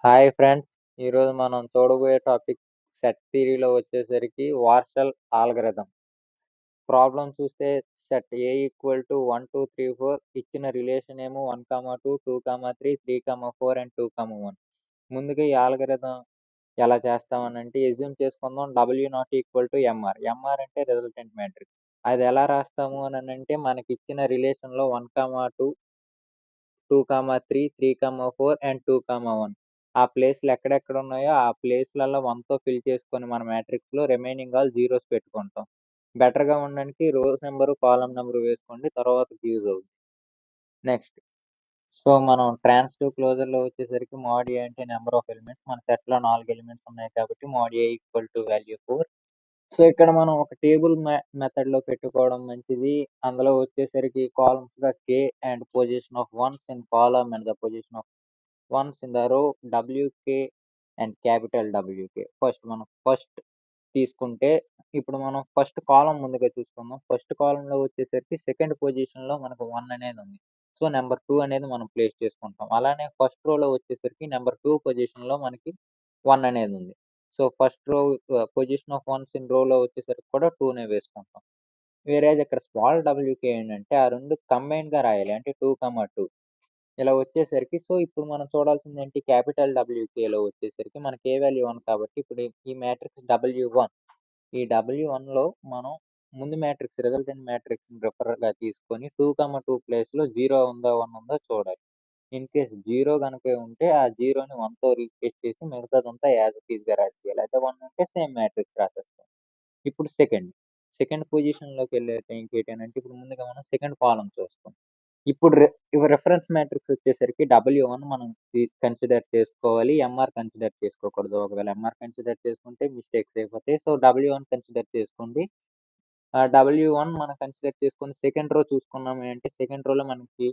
Hi friends. ఈరోజు మనం చూడబోయే టాపిక్ సెట్ థియరీలో వచ్చేసరికి వార్షల్ ఆల్గరిథం. ప్రాబ్లమ్ చూస్తే సెట్ A ఈక్వల్ టు 1, 2, 3, 4 ఇచ్చిన రిలేషన్ ఏమో 1, 2, 2, 3, 3, 4 అండ్ 2, 1. ముందుగా ఈ ఆల్గరిథం ఎలా చేస్తామనంటే అస్యూమ్ చేసుకుందాం W0 equal to MR. MR అంటే రిజల్టెంట్ మ్యాట్రిక్స్. అది ఎలా రాస్తాము అనంటే మనకిచ్చిన రిలేషన్‌లో 1, 2, 2, 3, 3, 4 అండ్ 2, 1. ఆ ప్లేస్‌లు ఎక్కడెక్కడ ఉన్నాయో ఆ ప్లేస్‌లలో 1తో ఫిల్ చేసుకొని మన మ్యాట్రిక్స్‌లో రిమైనింగ్ ఆల్ జీరోస్ పెట్టుకుంటాం. బెటర్‌గా ఉండడానికి రోస్ నంబరు, కాలమ్ నంబరు వేసుకోండి. తర్వాతకి యూజ్ అవుద్ది. నెక్స్ట్ మనం ట్రాన్సిటివ్ క్లోజర్‌లో వచ్చేసరికి మోడ్ A అంటే నంబర్ ఆఫ్ ఎలిమెంట్స్. మన సెట్‌లో 4 ఎలిమెంట్స్ ఉన్నాయి కాబట్టి mode A equal to value 4. ఇక్కడ మనం ఒక టేబుల్ మెథడ్‌లో పెట్టుకోవడం మంచిది. అందులో వచ్చేసరికి కాలమ్స్‌గా K and position of once in column and the position of once in the రో WK and capital WK. First తీసుకుంటే ఇప్పుడు మనం ఫస్ట్ కాలమ్ ముందుగా చూసుకుందాం. ఫస్ట్ కాలమ్‌లో వచ్చేసరికి సెకండ్ పొజిషన్‌లో మనకు 1 అనేది ఉంది. సో, నంబర్ 2 అనేది మనం ప్లేస్ చేసుకుంటాం. అలానే ఫస్ట్ రోలో వచ్చేసరికి నంబర్ 2 పొజిషన్‌లో మనకి 1 అనేది ఉంది. So, first row position of once in రోలో వచ్చేసరికి కూడా 2నే వేసుకుంటాం. వేరేజ్ ఇక్కడ స్మాల్ WK ఏంటంటే ఆ 2 కంబైన్డ్‌గా రాయాలి. అంటే 2, 2 ఇలా వచ్చేసరికి ఇప్పుడు మనం చూడాల్సిందేంటి క్యాపిటల్ WKలో వచ్చేసరికి మనకి ఏ వాల్యూ 1 కాబట్టి ఇప్పుడు ఈ మ్యాట్రిక్స్ W1. ఈ W1లో మనం ముందు మ్యాట్రిక్స్ రిజల్టెంట్ మ్యాట్రిక్స్‌ని రిఫర్‌గా తీసుకొని 2, 2 ప్లేస్‌లో 0 ఉందా, 1 ఉందా చూడాలి. ఇన్ కేస్ 0 గనుక ఉంటే ఆ 0ని 1తో రీప్లేస్ చేసి మిగతాదంతా యాజ్ ఇట్ ఈస్‌గా రాసేయాలి. అయితే 1 ఉంటే సేమ్ మ్యాట్రిక్స్ రాసేస్తాం. ఇప్పుడు సెకండ్ పొజిషన్‌లోకెళ్ళే టైంకి ఏంటనంటే ఇప్పుడు ముందుగా మనం సెకండ్ కాలమ్ చూస్తాం. ఇప్పుడు రిఫరెన్స్ మ్యాట్రిక్స్ వచ్చేసరికి W1 మనం కన్సిడర్ చేసుకోవాలి. ఎంఆర్ కన్సిడర్ చేసుకోకూడదు. ఒకవేళ ఎంఆర్ కన్సిడర్ చేసుకుంటే మిస్టేక్స్ అయిపోతాయి. సో, W1 కన్సిడర్ చేసుకోండి. W1 మనం కన్సిడర్ చేసుకొని సెకండ్ రో చూసుకున్నాము అంటే సెకండ్ రోలో మనకి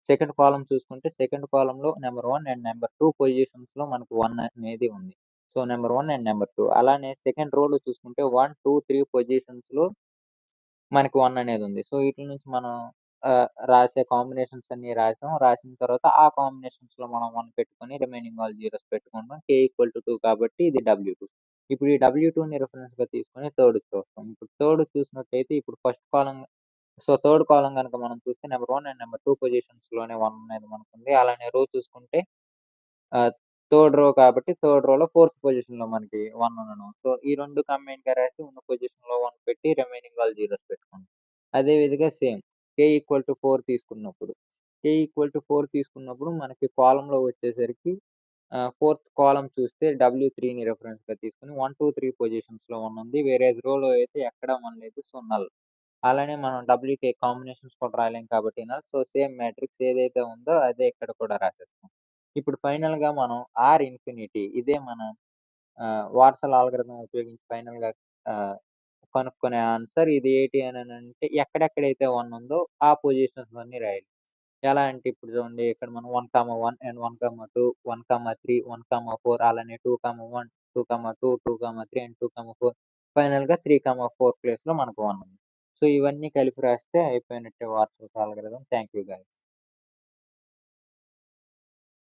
సెకండ్ కాలమ్ చూసుకుంటే సెకండ్ కాలమ్‌లో నంబర్ 1 అండ్ నంబర్ 2 పొజిషన్స్‌లో మనకు 1 అనేది ఉంది. సో, నంబర్ 1 అండ్ నంబర్ 2 అలానే సెకండ్ రోలో చూసుకుంటే 1, 2, 3 పొజిషన్స్‌లో మనకి 1 అనేదుంది. సో, ఈటిల నుంచి మనం రాసే కాంబినేషన్స్ అన్నీ రాసాం. రాసిన తర్వాత ఆ కాంబినేషన్స్‌లో మనం 1 పెట్టుకొని రిమైనింగ్ ఆల్ జీరోస్ పెట్టుకుంటాం. K ఈక్వల్ టు 2 కాబట్టి ఇది W2. ఇప్పుడు ఈ W2ని రిఫరెన్స్‌గా తీసుకొని థర్డ్‌ది చూస్తాం. ఇప్పుడు థర్డ్ చూసినట్టయితే ఇప్పుడు ఫస్ట్ కాలమ్ థర్డ్ కాలమ్ గనుక మనం చూస్తే నంబర్ 1 అండ్ నంబర్ 2 పొజిషన్స్‌లోనే 1 అనేది మనకుంది. అలానే రో చూసుకుంటే ఆహ్, థర్డ్ రో కాబట్టి థర్డ్ రోలో ఫోర్త్ పొజిషన్‌లో మనకి 1 ఉండడం. సో, ఈ 2 కంబైన్డ్‌గా రాసి ఉన్న పొజిషన్‌లో 1 పెట్టి రిమైనింగ్ ఆల్ జీరోస్ పెట్టుకుంటాం. అదే విధంగా సేమ్ K ఈక్వల్ టు 4 తీసుకున్నప్పుడు, మనకి కాలమ్‌లో వచ్చేసరికి ఫోర్త్ కాలమ్ చూస్తే W3ని రిఫరెన్స్‌గా తీసుకొని 1, 2, 3 పొజిషన్స్‌లో 1 ఉంది. వేరేజ్ రోలో అయితే ఎక్కడ 1 లేదు. So, null. అలానే మనం WK కాంబినేషన్స్ కూడా రాయలేం కాబట్టి నల్. సో, సేమ్ మ్యాట్రిక్స్ ఏదైతే ఉందో అదే ఇక్కడ కూడా రాసేస్తాం. ఇప్పుడు ఫైనల్‌గా మనం ఇన్ఫినిటీ ఇదే మన వాట్సన్ ఆల్గోరిథం ఉపయోగించి ఫైనల్‌గా ఆహ్, కనుక్కునే ఆన్సర్ ఇది ఏంటి అననంటే ఎక్కడెక్కడైతే 1 ఉందో ఆ పొజిషన్స్ అన్నీ రాయాలి. ఎలా అంటే ఇప్పుడు చూడండి ఇక్కడ మనం 1, 1 అండ్ 1, 2, 1, 3, 1, 4 అలానే 2, 1, 2, 2, 2, 3 అండ్ 2, 4 ఫైనల్‌గా 3, 4 ప్లేస్‌లో మనకు 1 ఉంది. సో, ఇవన్నీ కలిపి రాస్తే అయిపోయినట్టే WhatsApp algorithm. Thank you guys.